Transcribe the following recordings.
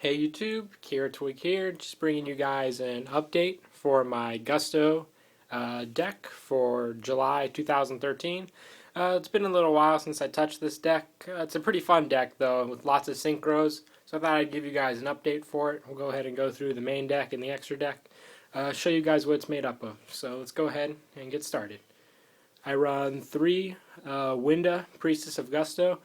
Hey YouTube, Kira Twig here, just bringing you guys an update for my Gusto deck for July 2013. It's been a little while since I touched this deck. It's a pretty fun deck though, with lots of synchros, so I thought I'd give you guys an update for it. We'll go ahead and go through the main deck and the extra deck, show you guys what it's made up of. So let's go ahead and get started. I run 3 Winda, Priestess of Gusto.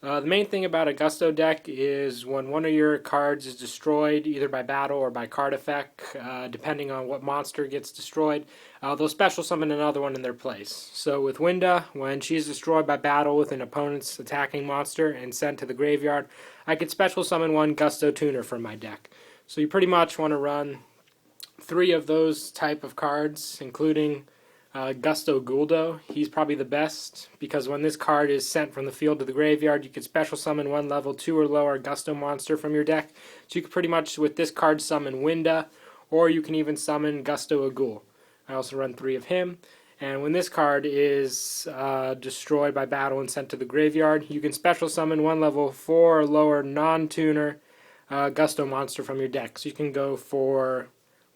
The main thing about a Gusto deck is when one of your cards is destroyed, either by battle or by card effect, depending on what monster gets destroyed, they'll special summon another one in their place. So with Winda, when she's destroyed by battle with an opponent's attacking monster and sent to the graveyard, I could special summon one Gusto Tuner from my deck. So you pretty much want to run 3 of those type of cards, including Gusto Guldo. He's probably the best because when this card is sent from the field to the graveyard, you can special summon one level 2 or lower Gusto monster from your deck. So you can pretty much, with this card, summon Winda, or you can even summon Gusto Agul. I also run 3 of him. And when this card is destroyed by battle and sent to the graveyard, you can special summon one level 4 or lower non-tuner Gusto monster from your deck. So you can go for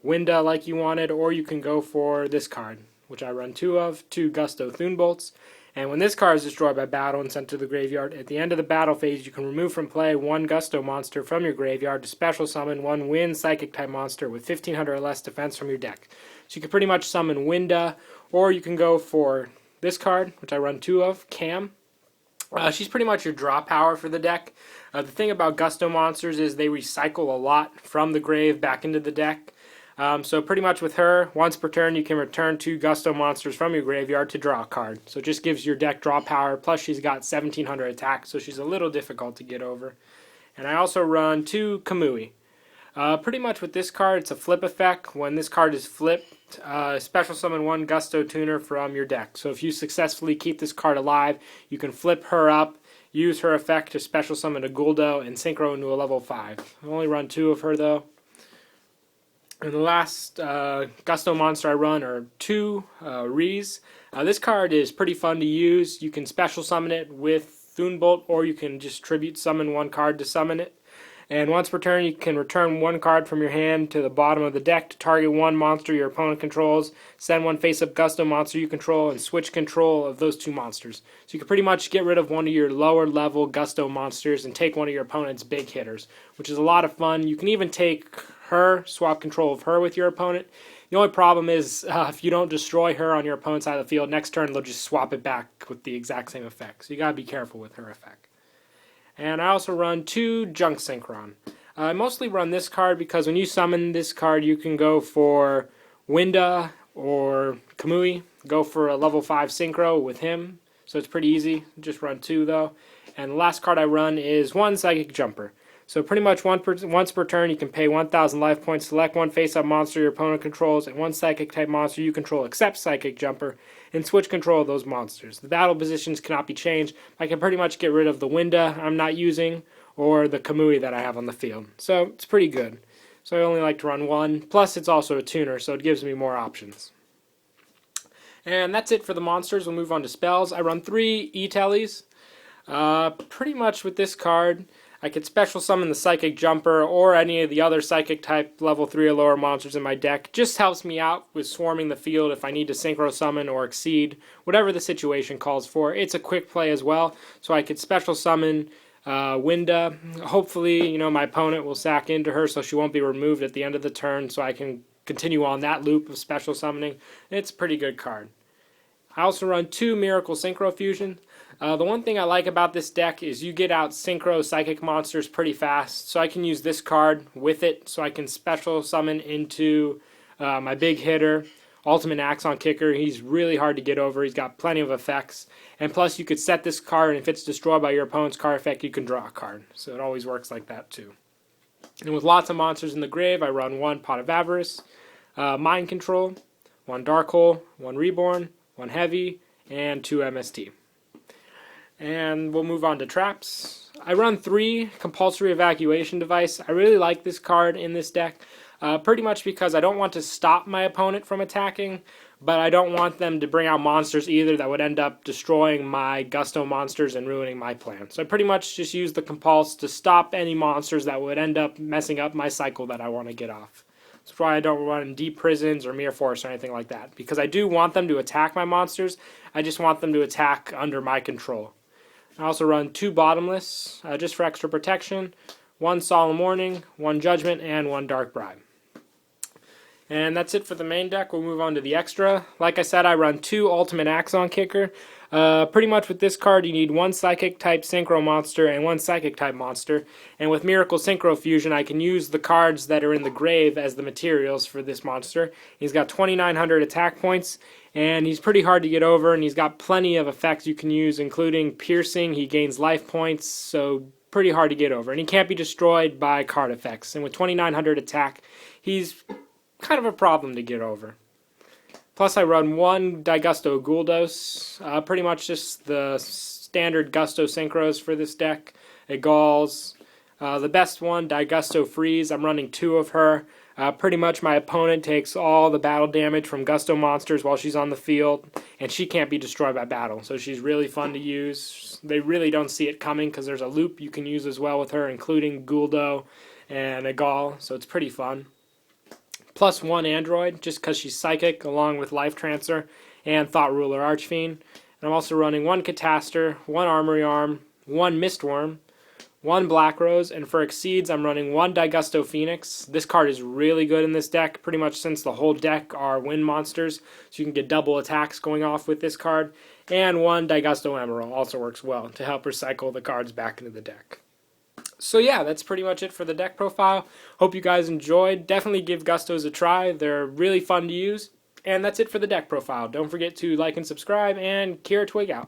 Winda like you wanted, or you can go for this card, which I run 2 of, 2 Gusto Thunbolts. And when this card is destroyed by battle and sent to the graveyard, at the end of the battle phase, you can remove from play 1 Gusto monster from your graveyard to special summon 1 Wind Psychic type monster with 1500 or less defense from your deck. So you can pretty much summon Winda, or you can go for this card, which I run 2 of, Cam. She's pretty much your draw power for the deck. The thing about Gusto monsters is they recycle a lot from the grave back into the deck. So pretty much with her, once per turn you can return 2 Gusto monsters from your graveyard to draw a card. So it just gives your deck draw power, plus she's got 1700 attack, so she's a little difficult to get over. And I also run 2 Kamui. Pretty much with this card, it's a flip effect. When this card is flipped, special summon 1 Gusto Tuner from your deck. So if you successfully keep this card alive, you can flip her up, use her effect to special summon a Guldo, and Synchro into a level 5. I only run 2 of her though. And the last Gusto monster I run are 2 Rees. This card is pretty fun to use. You can special summon it with Thunbolt, or you can just tribute summon 1 card to summon it. And once per turn, you can return 1 card from your hand to the bottom of the deck to target 1 monster your opponent controls, send 1 face-up Gusto monster you control, and switch control of those 2 monsters. So you can pretty much get rid of one of your lower level Gusto monsters and take one of your opponent's big hitters, which is a lot of fun. You can even take her, swap control of her with your opponent. The only problem is if you don't destroy her on your opponent's side of the field, next turn they'll just swap it back with the exact same effect. So you gotta be careful with her effect. And I also run 2 Junk Synchron. I mostly run this card because when you summon this card, you can go for Winda or Kamui, go for a level 5 Synchro with him. So it's pretty easy. Just run 2 though. And the last card I run is 1 Psychic Jumper. So pretty much once per turn, you can pay 1,000 life points, select 1 face-up monster your opponent controls, and 1 Psychic type monster you control except Psychic Jumper, and switch control of those monsters. The battle positions cannot be changed. I can pretty much get rid of the Winda I'm not using, or the Kamui that I have on the field. So it's pretty good. So I only like to run 1, plus it's also a tuner, so it gives me more options. And that's it for the monsters. We'll move on to spells. I run 3 E-Tellies. Pretty much with this card, I could special summon the Psychic Jumper or any of the other Psychic type level 3 or lower monsters in my deck. Just helps me out with swarming the field if I need to Synchro summon or exceed, whatever the situation calls for. It's a quick play as well, so I could special summon Winda. Hopefully, my opponent will sack into her so she won't be removed at the end of the turn, so I can continue on that loop of special summoning. It's a pretty good card. I also run 2 Miracle Synchro Fusion. The one thing I like about this deck is you get out Synchro Psychic monsters pretty fast, so I can use this card with it, so I can special summon into my big hitter, Ultimate Axon Kicker. He's really hard to get over, he's got plenty of effects, and plus you could set this card, and if it's destroyed by your opponent's card effect, you can draw a card, so it always works like that too. And with lots of monsters in the grave, I run 1 Pot of Avarice, Mind Control, 1 Dark Hole, 1 Reborn, 1 Heavy, and 2 MST. And we'll move on to traps. I run 3 Compulsory Evacuation Device. I really like this card in this deck, pretty much because I don't want to stop my opponent from attacking, but I don't want them to bring out monsters either that would end up destroying my Gusto monsters and ruining my plan. So I pretty much just use the Compulse to stop any monsters that would end up messing up my cycle that I want to get off. That's why I don't run Deep Prisons or Mere Force or anything like that, because I do want them to attack my monsters. I just want them to attack under my control. I also run 2 Bottomless, just for extra protection, 1 Solemn Warning, 1 Judgment, and 1 Dark Bribe. And that's it for the main deck. We'll move on to the extra. Like I said, I run 2 Ultimate Axon Kicker. Pretty much with this card, you need 1 Psychic type Synchro monster and 1 Psychic type monster. And with Miracle Synchro Fusion, I can use the cards that are in the grave as the materials for this monster. He's got 2,900 attack points, and he's pretty hard to get over, and he's got plenty of effects you can use, including Piercing. He gains life points, so pretty hard to get over. And he can't be destroyed by card effects. And with 2,900 attack, he's kind of a problem to get over. Plus I run 1 Daigusto Guldos, pretty much just the standard Gusto Synchros for this deck. Egal's the best one, Daigusto Freeze. I'm running 2 of her. Pretty much my opponent takes all the battle damage from Gusto monsters while she's on the field, and she can't be destroyed by battle, so she's really fun to use. They really don't see it coming because there's a loop you can use as well with her, including Guldo and Egal, so it's pretty fun. Plus 1 Android, just because she's Psychic, along with Life Transfer and Thought Ruler Archfiend. And I'm also running 1 Cataster, 1 Armory Arm, 1 Mistworm, 1 Black Rose, and for Exceeds, I'm running 1 Daigusto Phoenix. This card is really good in this deck, pretty much since the whole deck are wind monsters, so you can get double attacks going off with this card. And 1 Daigusto Emerald also works well to help recycle the cards back into the deck. So yeah, that's pretty much it for the deck profile. Hope you guys enjoyed. Definitely give Gustos a try. They're really fun to use. And that's it for the deck profile. Don't forget to like and subscribe, and Kira Twig out.